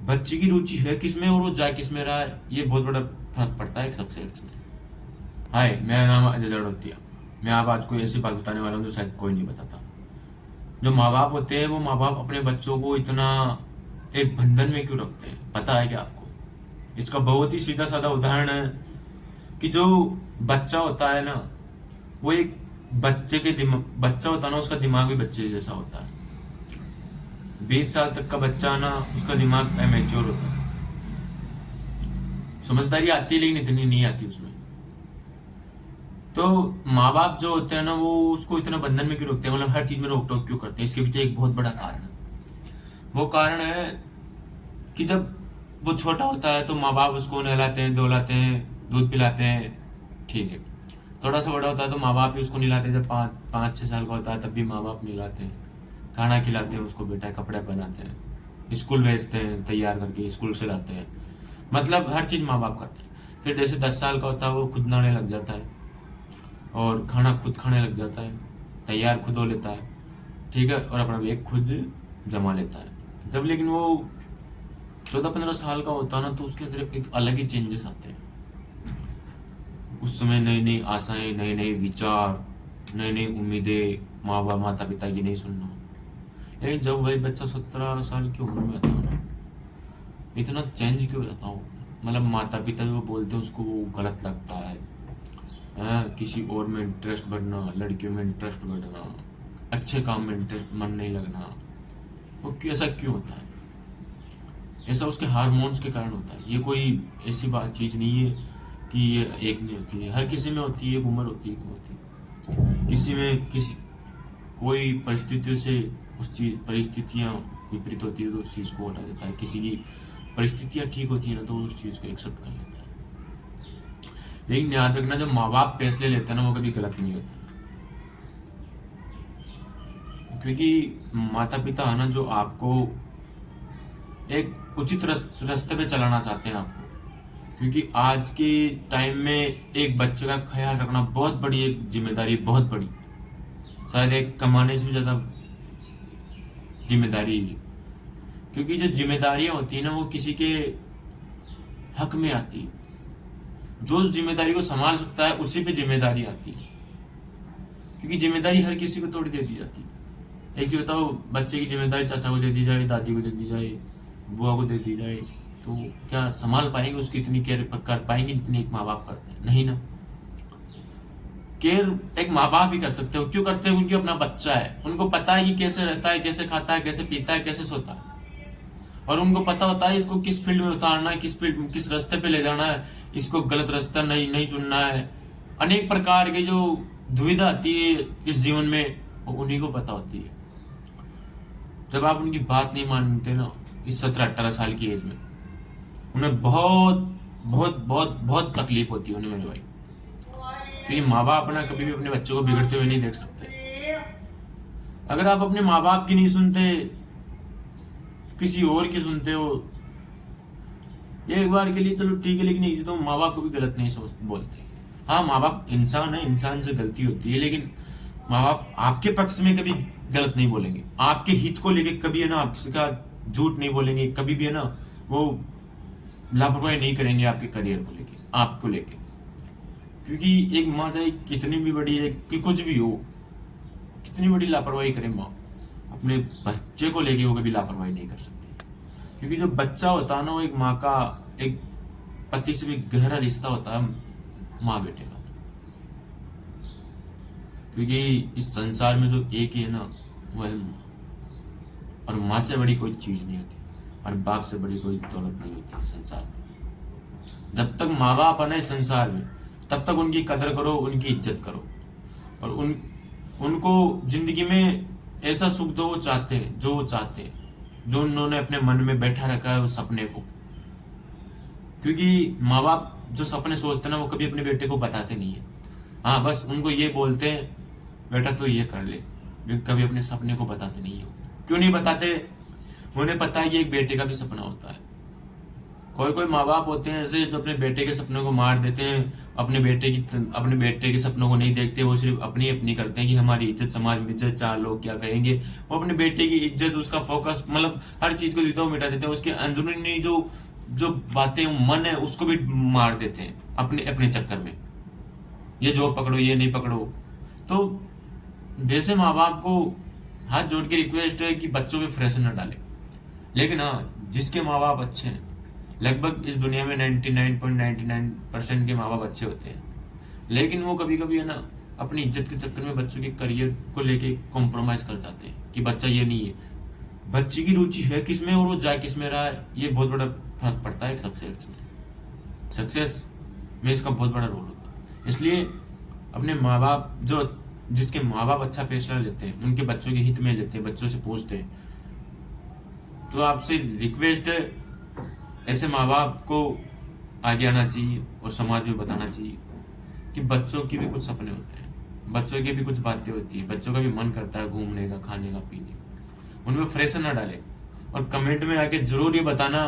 बच्चे की रुचि है किसमें और वो जा किस में रहा है, ये बहुत बड़ा फर्क पड़ता है एक सक्सेस में। हाय, मेरा नाम अजय जड़ोतिया। मैं आप आज कोई ऐसी बात बताने वाला हूँ जो शायद कोई नहीं बताता। जो माँ बाप होते हैं वो माँ बाप अपने बच्चों को इतना एक बंधन में क्यों रखते हैं, पता है क्या आपको? इसका बहुत ही सीधा साधा उदाहरण है कि जो बच्चा होता है ना, वो एक बच्चे के दिमाग, बच्चा होता है ना, उसका दिमाग भी बच्चे जैसा होता है। 20 साल तक का बच्चा ना, उसका दिमाग मैच्योर होता है, समझदारी आती है लेकिन इतनी नहीं आती उसमें। तो माँ बाप जो होते हैं ना, वो उसको इतना बंधन में क्यों रखते हैं, मतलब हर चीज में रोक टोक क्यों करते हैं? इसके पीछे एक बहुत बड़ा कारण है। वो कारण है कि जब वो छोटा होता है तो माँ बाप उसको नहलाते हैं, धुलाते हैं, दूध पिलाते हैं, ठीक है। थोड़ा सा बड़ा होता है तो माँ बाप भी उसको नहलाते हैं। जब 5-6 साल का होता है तब भी माँ बाप नहलाते हैं, खाना खिलाते हैं उसको, बेटा कपड़े पहनाते हैं, स्कूल भेजते हैं, तैयार करके स्कूल से लाते हैं, मतलब हर चीज माँ बाप करते हैं। फिर जैसे 10 साल का होता है वो खुद नहाने लग जाता है और खाना खुद खाने लग जाता है, तैयार खुद हो लेता है, ठीक है, और अपना बैग खुद जमा लेता है। जब लेकिन वो 14-15 साल का होता है ना, तो उसके अंदर एक अलग ही चेंजेस आते हैं। उस समय नई नई आशाएं, नए नए विचार, नई नई उम्मीदें, माँ बाप माता पिता की नहीं सुनना। लेकिन जब वही बच्चा 17 साल की उम्र में आता है ना, इतना चेंज क्यों रहता हूँ, मतलब माता पिता जो बोलते हैं उसको वो गलत लगता है। किसी और में इंटरेस्ट बढ़ना, लड़कियों में इंटरेस्ट बढ़ना, अच्छे काम में इंटरेस्ट मन नहीं लगना, वो ऐसा क्यों होता है? ऐसा उसके हार्मोन्स के कारण होता है। ये कोई ऐसी बात चीज नहीं है कि ये एक में होती है, हर किसी में होती है, एक उम्र होती है। किसी में किसी कोई परिस्थितियों से उस चीज, परिस्थितियां विपरीत होती है तो उस चीज को हटा देता है। किसी की परिस्थितियां ठीक होती है ना, तो उस चीज को एक्सेप्ट कर लेता है। लेकिन याद रखना, जो माँ बाप फैसले लेते हैं ना, वो कभी गलत नहीं होते, क्योंकि माता पिता है ना, जो आपको एक उचित रास्ते पे चलाना चाहते हैं आपको। क्योंकि आज के टाइम में एक बच्चे का ख्याल रखना बहुत बड़ी एक जिम्मेदारी, बहुत बड़ी, शायद एक कमाने से भी ज्यादा जिम्मेदारी है। क्योंकि जो जिम्मेदारियां होती है ना, वो किसी के हक में आती है। जो उस जिम्मेदारी को संभाल सकता है उसी पे जिम्मेदारी आती है, क्योंकि जिम्मेदारी हर किसी को थोड़ी दे दी जाती है। एक चीज बताओ, बच्चे की जिम्मेदारी चाचा को दे दी जाए, दादी को दे दी जाए, बुआ को दे दी जाए, तो क्या संभाल पाएंगे? उसकी इतनी केयर कर पाएंगे जितनी एक माँ बाप करते हैं? नहीं ना। केयर एक माँ बाप ही कर सकते हो। क्यों करते हैं? उनकी अपना बच्चा है, उनको पता है कि कैसे रहता है, कैसे खाता है, कैसे पीता है, कैसे सोता है, और उनको पता होता है इसको किस फील्ड में उतारना है, किस फील्ड, किस रास्ते पे ले जाना है, इसको गलत रास्ता नहीं नहीं चुनना है। अनेक प्रकार की जो दुविधा आती है इस जीवन में, वो उन्हीं को पता होती है। जब आप उनकी बात नहीं मानते ना, इस 17-18 साल की एज में, उन्हें बहुत बहुत बहुत बहुत तकलीफ होती है उन्हें, मेरे भाई। क्योंकि माँ बाप अपना कभी भी अपने बच्चों को बिगड़ते हुए नहीं देख सकते। अगर आप अपने माँ बाप की नहीं सुनते, किसी और की सुनते हो, एक बार के लिए चलो ठीक है, लेकिन ये तो माँ बाप को भी गलत नहीं सोच बोलते। हाँ, माँ बाप इंसान है, इंसान से गलती होती है, लेकिन माँ बाप आपके पक्ष में कभी गलत नहीं बोलेंगे। आपके हित को लेके कभी है ना आपका झूठ नहीं बोलेंगे, कभी भी है ना वो लापरवाही नहीं करेंगे आपके करियर को लेके, आपको लेके। क्योंकि एक माँ चाहे कितनी भी बड़ी है, कि कुछ भी हो, कितनी बड़ी लापरवाही करे माँ, अपने बच्चे को लेके वो कभी लापरवाही नहीं कर सकती। क्योंकि जो बच्चा होता है ना, वो एक माँ का, एक पति से भी गहरा रिश्ता होता है माँ बेटे का। क्योंकि इस संसार में जो एक ही है ना, वो है माँ। और माँ से बड़ी कोई चीज नहीं होती, और बाप से बड़ी कोई दौलत नहीं होती संसार में। जब तक माँ बाप है ना इस संसार में, तब तक उनकी कदर करो, उनकी इज्जत करो, और उनको जिंदगी में ऐसा सुख दो वो चाहते हैं, जो वो चाहते हैं, जो उन्होंने अपने मन में बैठा रखा है उस सपने को। क्योंकि माँ बाप जो सपने सोचते हैं ना, वो कभी अपने बेटे को बताते नहीं है। हाँ, बस उनको ये बोलते हैं बेटा तो ये कर ले, लेकिन कभी अपने सपने को बताते नहीं हो। क्यों नहीं बताते? उन्हें पता है कि एक बेटे का भी सपना होता है, कोई कोई माँ बाप होते हैं ऐसे जो अपने बेटे के सपनों को मार देते हैं, अपने बेटे के सपनों को नहीं देखते, वो सिर्फ अपनी अपनी करते हैं कि हमारी इज्जत, समाज में इज्जत, चार लोग क्या कहेंगे। वो अपने बेटे की इज्जत, उसका फोकस, मतलब हर चीज को देते हो मिटा देते हैं, उसके अंदरूनी जो जो बातें मन है उसको भी मार देते हैं अपने अपने चक्कर में। ये जॉब पकड़ो, ये नहीं पकड़ो। तो वैसे माँ बाप को हाथ जोड़ के रिक्वेस्ट है कि बच्चों पे प्रेशर न डालें। लेकिन हाँ, जिसके माँ बाप अच्छे हैं, लगभग इस दुनिया में 99.99% के माँ बाप अच्छे होते हैं, लेकिन वो कभी कभी है ना अपनी इज्जत के चक्कर में बच्चों के करियर को लेके कॉम्प्रोमाइज कर जाते हैं कि बच्चा ये नहीं है, बच्चे की रुचि है किसमें और वो जाए किसमें रहा है, ये बहुत बड़ा फर्क पड़ता है सक्सेस में इसका बहुत बड़ा रोल होता है। इसलिए अपने माँ बाप जो जिसके माँ बाप अच्छा फैसला लेते हैं, उनके बच्चों के हित में लेते हैं, बच्चों से पूछते हैं, तो आपसे रिक्वेस्ट है ऐसे माँ बाप को आगे आना चाहिए और समाज में बताना चाहिए कि बच्चों की भी कुछ सपने होते हैं, बच्चों की भी कुछ बातें होती है, बच्चों का भी मन करता है घूमने का, खाने का, पीने का। उनमें प्रेशर ना डाले और कमेंट में आके जरूर ये बताना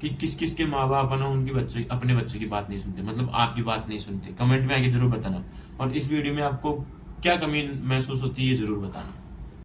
कि किस किस के माँ बाप है ना उनकी बच्चों अपने बच्चों की बात नहीं सुनते, मतलब आपकी बात नहीं सुनते। कमेंट में आके जरूर बताना। और इस वीडियो में आपको क्या कमी महसूस होती है ये जरूर बताना।